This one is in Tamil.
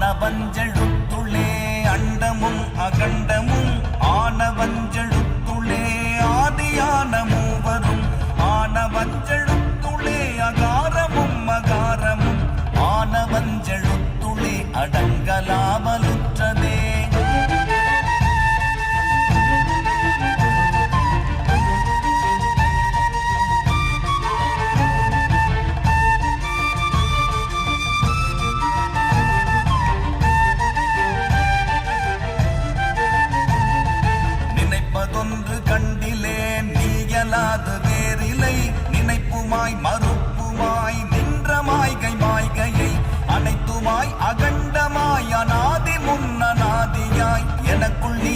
ஆனவஞ்செழுத்துளே அண்டமும் அகண்டமும் ஆனவஞ்செழுத்துளே ஆதியான மூவரும் ஆனவஞ்செழுத்துளே அகாரமும் மகாரமும் ஆனவஞ்செழுத்துளே அடங்கலாமலுற்றதே. நினைப்பதொன்று கண்டிலே நீயலாது வேறிலை நினைப்புமாய் மறுப்புமாய் நின்ற மாய்கை மாய்கையை அனைத்துமாய் அகண்டமாய் அநாதி முன்னநாதியாய் எனக்குள் நீ